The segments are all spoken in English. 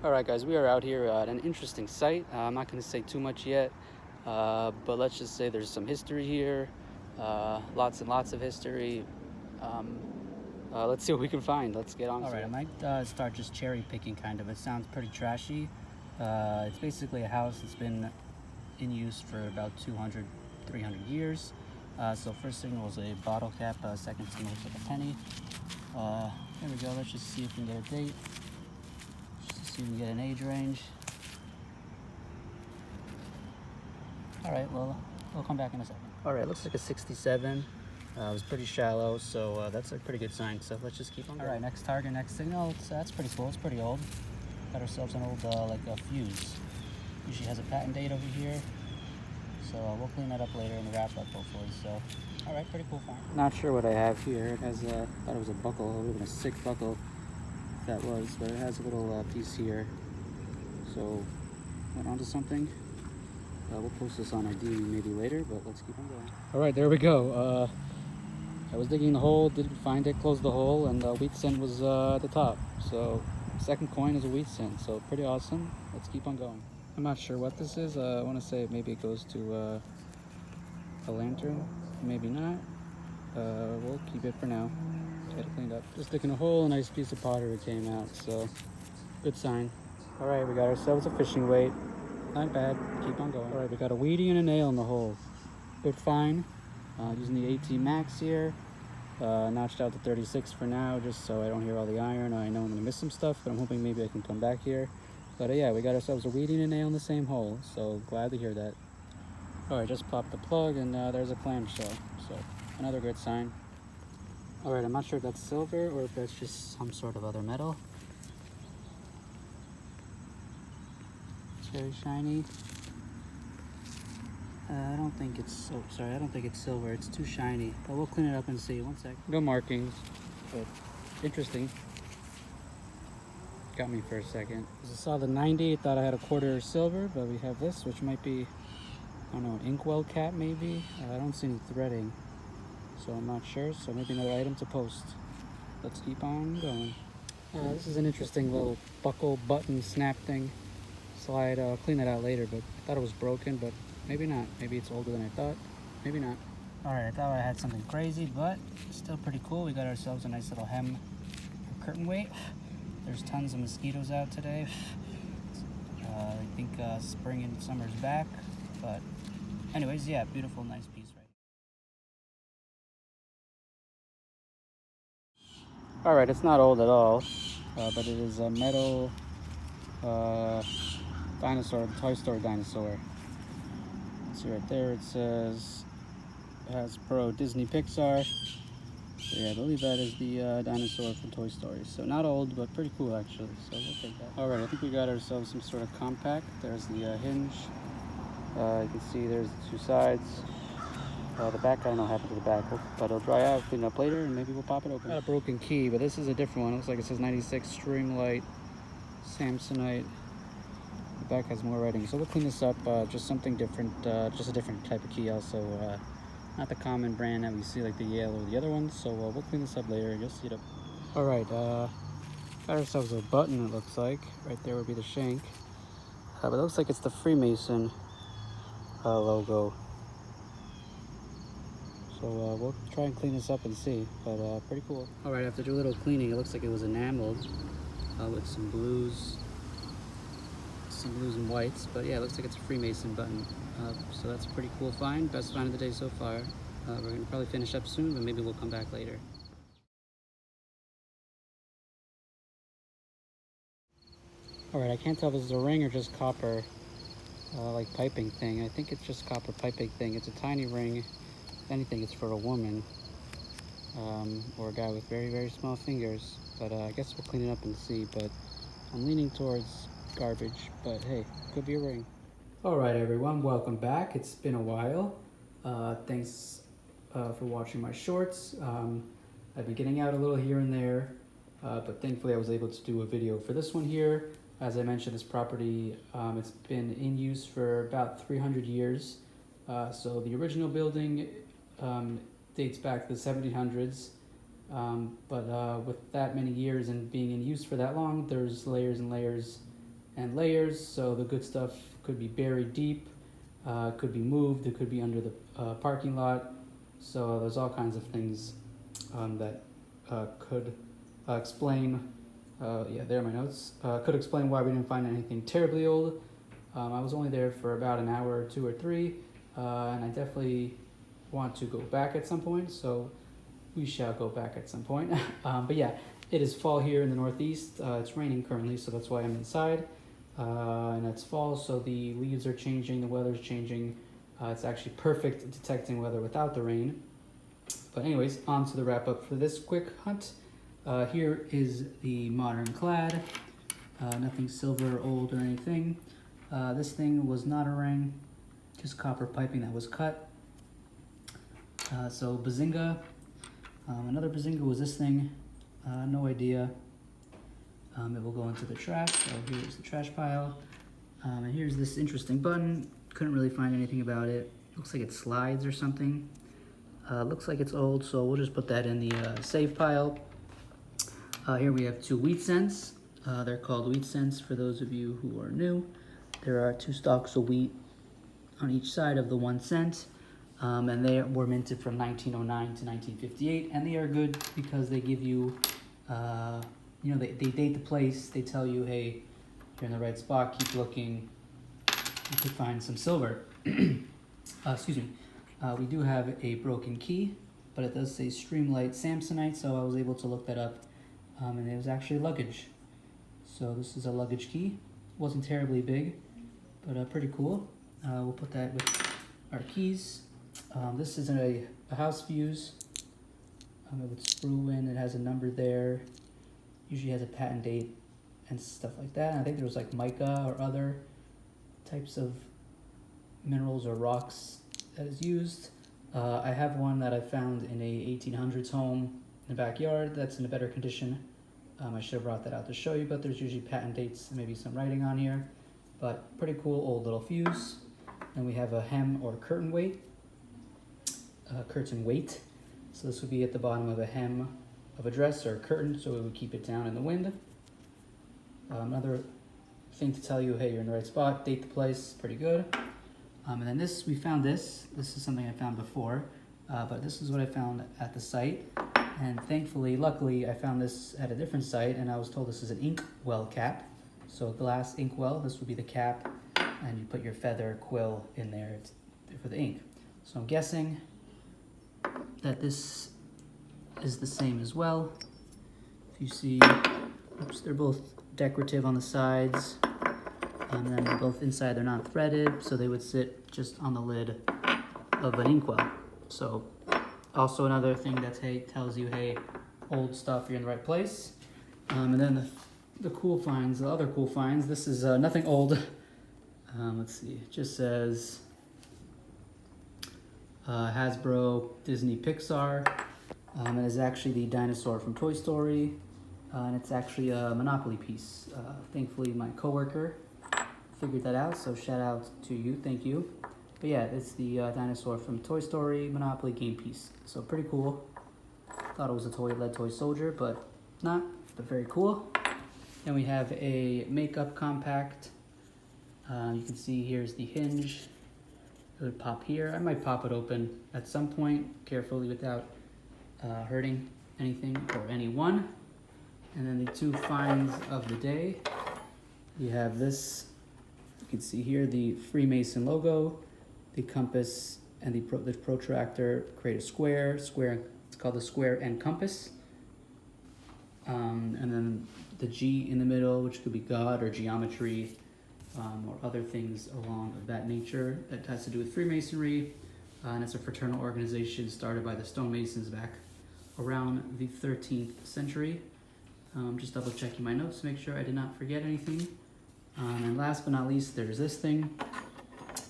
Alright guys, we are out here at an interesting site. I'm not going to say too much yet, but let's just say there's some history here, lots and lots of history. Let's see what we can find. Let's get on to it. Alright, I might start just cherry picking kind of. It sounds pretty trashy. It's basically a house that's been in use for about 200, 300 years. So first signal is a bottle cap, second signal is like a penny. There we go, let's just see if we can get a date. See if we can get an age range. Alright, well, we'll come back in a second. Alright, looks like a 67. It was pretty shallow, so that's a pretty good sign. So let's just keep on going. Alright, next target, next signal. That's pretty cool. It's pretty old. Got ourselves an old, like a fuse. Usually has a patent date over here. So we'll clean that up later in the wrap up, hopefully. So, alright, pretty cool find. Not sure what I have here. It has, thought it was a buckle. It would have been a sick buckle. That was, but it has a little piece here, so went onto something. We'll post this on our DD maybe later, but let's keep on going. All right, there we go. I was digging the hole, didn't find it, closed the hole, and the wheat cent was at the top. So second coin is a wheat cent, so pretty awesome. Let's keep on going. I'm not sure what this is. I want to say maybe it goes to a lantern, maybe not. We'll keep it for now. Get it cleaned up. Just digging a hole, a nice piece of pottery came out, so good sign. All right, we got ourselves a fishing weight. Not bad, keep on going. All right, we got a weedy and a nail in the hole. Good find. Using the AT Max here. Notched out to 36 for now, just so I don't hear all the iron. I know I'm gonna miss some stuff, but I'm hoping maybe I can come back here. But yeah, we got ourselves a weedy and a nail in the same hole, so glad to hear that. All right, just popped the plug, and there's a clamshell, so another good sign. Alright, I'm not sure if that's silver or if that's just some sort of other metal. It's very shiny. I don't think it's, oh sorry, I don't think it's silver. It's too shiny. But we'll clean it up and see. One sec. No markings, but interesting. Got me for a second. I saw the 90, thought I had a quarter silver, but we have this, which might be, I don't know, an inkwell cap maybe? I don't see any threading. So I'm not sure, so maybe another item to post. Let's keep on going. This is an interesting little buckle button snap thing. Slide, I'll clean that out later, but I thought it was broken, but maybe not. Maybe it's older than I thought. Maybe not. Alright, I thought I had something crazy, but it's still pretty cool. We got ourselves a nice little hem for curtain weight. There's tons of mosquitoes out today. I think spring and summer's back, but anyways, yeah, beautiful, nice piece, right? All right, it's not old at all, but it is a metal dinosaur, Toy Story dinosaur. See right there, it says Hasbro Disney Pixar. So yeah, I believe that is the dinosaur from Toy Story. So not old, but pretty cool actually, so we'll take that. All right, I think we got ourselves some sort of compact. There's the hinge. You can see there's the two sides. The back, I don't know what happened to the back, but it'll dry out, clean it up later, and maybe we'll pop it open. Got a broken key, but this is a different one. It looks like it says 96 string light, Samsonite. The back has more writing, so we'll clean this up. Just something different, just a different type of key also. Not the common brand that we see like the Yale or the other ones, so we'll clean this up later and you'll see it up. All right, got ourselves a button, it looks like. Right there would be the shank. But it looks like it's the Freemason logo. So we'll try and clean this up and see, but pretty cool. All right, after a little cleaning, it looks like it was enameled with some blues and whites, but yeah, it looks like it's a Freemason button. So that's a pretty cool find, best find of the day so far. We're gonna probably finish up soon, but maybe we'll come back later. All right, I can't tell if this is a ring or just copper, like piping thing. I think it's just copper piping thing. It's a tiny ring. If anything, it's for a woman or a guy with very, very small fingers. But I guess we'll clean it up and see. But I'm leaning towards garbage, but hey, could be a ring. All right, everyone, welcome back. It's been a while. Thanks for watching my shorts. I've been getting out a little here and there, but thankfully I was able to do a video for this one here. As I mentioned, this property, it's been in use for about 300 years. So the original building dates back to the 1700s, but with that many years and being in use for that long, there's layers and layers and layers, so the good stuff could be buried deep, could be moved, it could be under the parking lot. So there's all kinds of things that could explain, yeah, there are my notes, could explain why we didn't find anything terribly old. I was only there for about an hour or 2 or 3, and I definitely want to go back at some point, so we shall go back at some point. But yeah, it is fall here in the Northeast. It's raining currently, so that's why I'm inside. And it's fall, so the leaves are changing, the weather's changing. It's actually perfect detecting weather without the rain. But anyways, on to the wrap up for this quick hunt. Here is the modern clad. Nothing silver, old, or anything. This thing was not a ring, just copper piping that was cut. So Bazinga. Another Bazinga was this thing. No idea. It will go into the trash. So here's the trash pile. And here's this interesting button. Couldn't really find anything about it. Looks like it slides or something. Looks like it's old, so we'll just put that in the save pile. Here we have 2 wheat cents. They're called wheat cents for those of you who are new. There are 2 stalks of wheat on each side of the 1 cent. And they were minted from 1909 to 1958, and they are good because they give you, you know, they date the place. They tell you, hey, you're in the right spot, keep looking, you could find some silver. Excuse me. We do have a broken key, but it does say Streamlight Samsonite, so I was able to look that up, and it was actually luggage. So this is a luggage key. Wasn't terribly big, but pretty cool. We'll put that with our keys. This is a house fuse. It would screw in, it has a number there. Usually has a patent date and stuff like that. And I think there was like mica or other types of minerals or rocks that is used. I have one that I found in a 1800s home in the backyard that's in a better condition. I should have brought that out to show you, but there's usually patent dates and maybe some writing on here. But pretty cool old little fuse. And we have a hem or curtain weight. Curtain weight. So this would be at the bottom of a hem of a dress or a curtain, so it would keep it down in the wind. Another thing to tell you, hey, you're in the right spot, date the place, pretty good. And then this, we found this. This is something I found before, but this is what I found at the site. And thankfully, luckily, I found this at a different site, and I was told this is an ink well cap. So a glass ink well, this would be the cap, and you put your feather quill in there for the ink. So I'm guessing that this is the same as well. If you see, oops, they're both decorative on the sides, and then they're both inside, they're not threaded, so they would sit just on the lid of an inkwell. So also another thing that tells you, hey, old stuff, you're in the right place. And then the cool finds, the other cool finds, this is nothing old. Let's see, it just says Hasbro, Disney, Pixar. It is actually the dinosaur from Toy Story, and it's actually a Monopoly piece. Thankfully, my coworker figured that out, so shout out to you, thank you. But yeah, it's the dinosaur from Toy Story Monopoly game piece. So pretty cool. Thought it was a lead toy soldier, but not, but very cool. Then we have a makeup compact. You can see here's the hinge. It would pop here. I might pop it open at some point, carefully without hurting anything or anyone. And then the 2 finds of the day. You have this, you can see here the Freemason logo, the compass, and the protractor create a square. It's called the square and compass. And then the G in the middle, which could be God or geometry, or other things along of that nature that has to do with Freemasonry. And it's a fraternal organization started by the stonemasons back around the 13th century. Just double checking my notes to make sure I did not forget anything. And last but not least, there's this thing.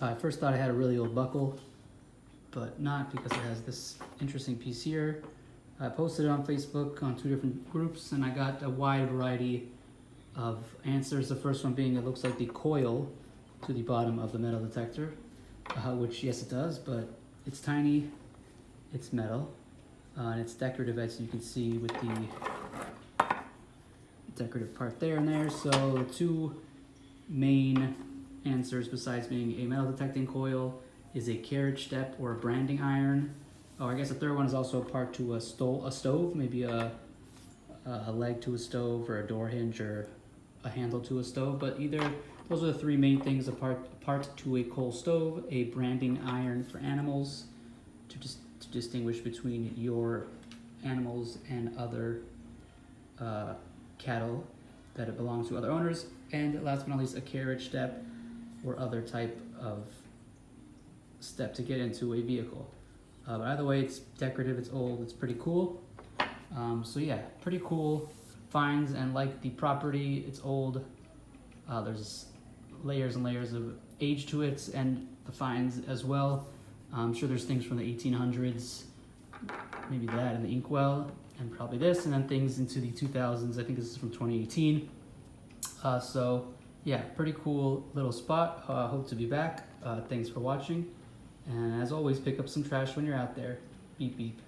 I first thought I had a really old buckle, but not, because it has this interesting piece here. I posted it on Facebook on 2 different groups, and I got a wide variety of answers. The first one being it looks like the coil to the bottom of the metal detector, which yes it does, but it's tiny, it's metal, and it's decorative, as you can see with the decorative part there and there. So 2 main answers, besides being a metal detecting coil, is a carriage step or a branding iron. Oh, I guess the third one is also a part to a stove, maybe a leg to a stove, or a door hinge, or a handle to a stove. But either those are the three main things: a part to a coal stove, a branding iron for animals to distinguish between your animals and other cattle that it belongs to other owners, and last but not least, a carriage step or other type of step to get into a vehicle. But either way, it's decorative, it's old, it's pretty cool. So yeah, pretty cool finds, and like the property, it's old. There's layers and layers of age to it, and the finds as well. I'm sure there's things from the 1800s, maybe that, and the inkwell, and probably this, and then things into the 2000s. I think this is from 2018. So yeah, pretty cool little spot. Hope to be back. Thanks for watching, and as always, pick up some trash when you're out there. Beep beep.